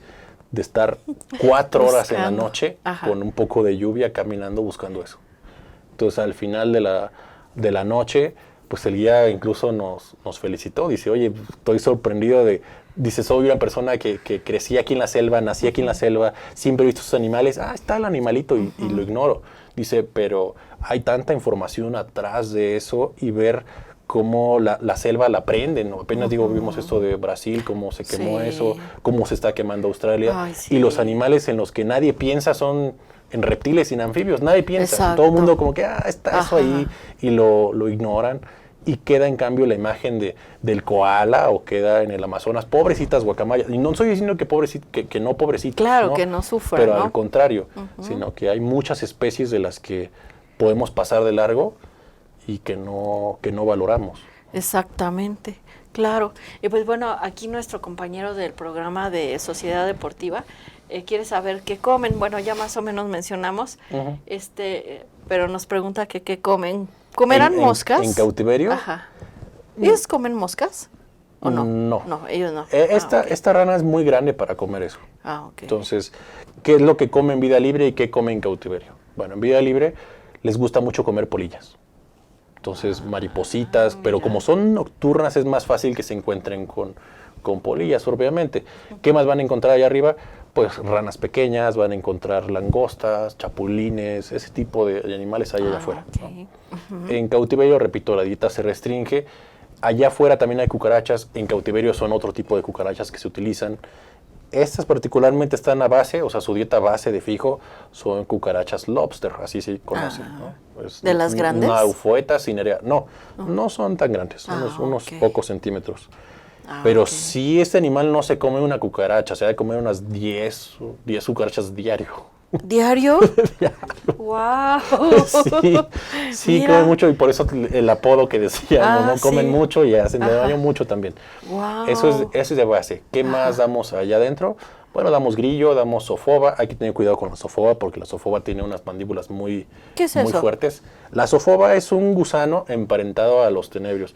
estar 4 horas en la Buscando. noche Ajá. con un poco de lluvia caminando buscando eso. Entonces, al final de la noche, pues el guía incluso nos felicitó. Dice, oye, estoy sorprendido dice, soy una persona que crecí aquí en la selva, nací aquí en la selva, siempre he visto estos animales. Ah, está el animalito y lo ignoro. Dice, pero hay tanta información atrás de eso y ver cómo la selva la prenden, ¿no? Apenas digo, vimos esto de Brasil, cómo se quemó Sí. eso, cómo se está quemando Australia. Ay, sí. Y los animales en los que nadie piensa son en reptiles y en anfibios, nadie piensa. Exacto. Todo el mundo como que, está eso Ajá. ahí, y lo ignoran. Y queda en cambio la imagen del koala o queda en el Amazonas, pobrecitas guacamayas. Y no estoy diciendo que no pobrecitas. Claro, que no sufran, Pero ¿no? al contrario, sino que hay muchas especies de las que podemos pasar de largo y que no valoramos. Exactamente, claro. Y pues bueno, aquí nuestro compañero del programa de Sociedad Deportiva quiere saber qué comen. Bueno, ya más o menos mencionamos, Ujú. pero nos pregunta que qué comen. ¿Comerán moscas? ¿En cautiverio? Ajá. ¿Ellos comen moscas? ¿O no? No. No, ellos no. Esta, Ok. esta rana es muy grande para comer eso. Ok. Entonces, ¿qué es lo que come en vida libre y qué come en cautiverio? Bueno, en vida libre les gusta mucho comer polillas. Entonces, maripositas, pero mira. como son nocturnas es más fácil que se encuentren con polillas, obviamente. ¿Qué más van a encontrar allá arriba? Pues ranas pequeñas, van a encontrar langostas, chapulines, ese tipo de animales hay allá afuera, ok. ¿no? En cautiverio, repito, la dieta se restringe. Allá afuera también hay cucarachas, en cautiverio son otro tipo de cucarachas que se utilizan. Estas particularmente están a base, o sea, su dieta base de fijo son cucarachas lobster, así se conocen. ¿no? ¿De las grandes? Naufoeta cinerea. No, no son tan grandes, son unos ok. pocos centímetros. Ah, Pero ok. si este animal no se come una cucaracha, se ha de comer unas 10 cucarachas diario. ¿Diario? ¡Wow! Sí, Mira. comen mucho y por eso el apodo que decíamos, ¿no? Comen sí. mucho y hacen Ajá. daño mucho también. Wow. Eso es de base. ¿Qué más damos allá adentro? Bueno, damos grillo, damos zofoba. Hay que tener cuidado con la zofoba porque la zofoba tiene unas mandíbulas muy, ¿Qué es muy eso? fuertes. La zofoba es un gusano emparentado a los tenebrios.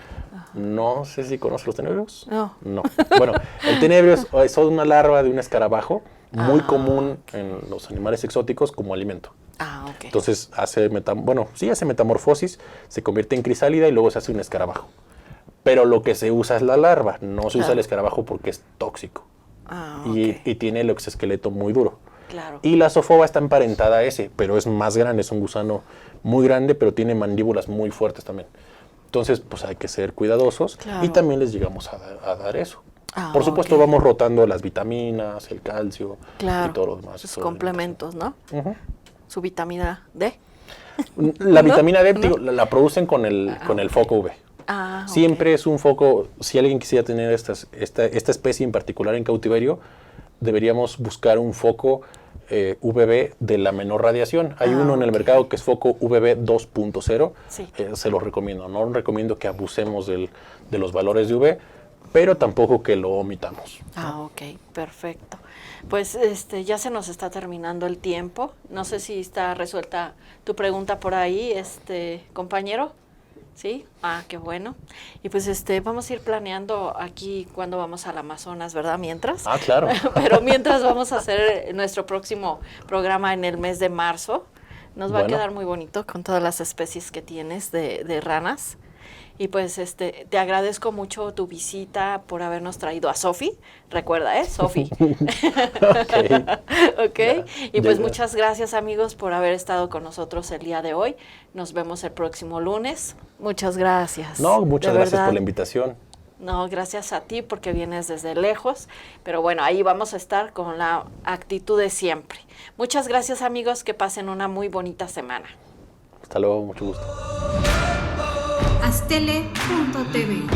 No sé si conoces los tenebrios. No. No. Bueno, el tenebrio es una larva de un escarabajo muy común en los animales exóticos como alimento. Ah, ok. Entonces hace metamorfosis, se convierte en crisálida y luego se hace un escarabajo. Pero lo que se usa es la larva, no se usa Claro. el escarabajo porque es tóxico Ah, y, ok. y tiene el exoesqueleto muy duro. Claro. Y la zofoba está emparentada a ese, pero es más grande, es un gusano muy grande, pero tiene mandíbulas muy fuertes también. Entonces, pues hay que ser cuidadosos Claro. y también les llegamos a dar eso. Ah, Por supuesto, ok. vamos rotando las vitaminas, el calcio Claro. y todo lo demás. Sus Eso, complementos, ¿no? Ujú. Su vitamina D. La ¿No? vitamina D ¿No? digo, la producen con el foco UV. Ah, ok. Siempre es un foco, si alguien quisiera tener esta especie en particular en cautiverio, deberíamos buscar un foco UVB de la menor radiación. Hay uno en el ok. mercado que es foco UVB 2.0, Sí. Se los recomiendo. No recomiendo que abusemos de los valores de UV, pero tampoco que lo omitamos. Ah, ok, perfecto. Pues ya se nos está terminando el tiempo. No sé si está resuelta tu pregunta por ahí, compañero. ¿Sí? Ah, qué bueno. Y pues vamos a ir planeando aquí cuando vamos al Amazonas, ¿verdad? Mientras. Ah, claro. Pero mientras vamos a hacer nuestro próximo programa en el mes de marzo. Nos va a Bueno. quedar muy bonito con todas las especies que tienes de ranas. Y pues te agradezco mucho tu visita por habernos traído a Sofi. Recuerda, Sofi. Ok. Y pues Ya. muchas gracias, amigos, por haber estado con nosotros el día de hoy. Nos vemos el próximo lunes. Muchas gracias. No, muchas De gracias verdad. por la invitación. No, gracias a ti porque vienes desde lejos, pero bueno, ahí vamos a estar con la actitud de siempre. Muchas gracias, amigos, que pasen una muy bonita semana. Hasta luego, mucho gusto. Astele.tv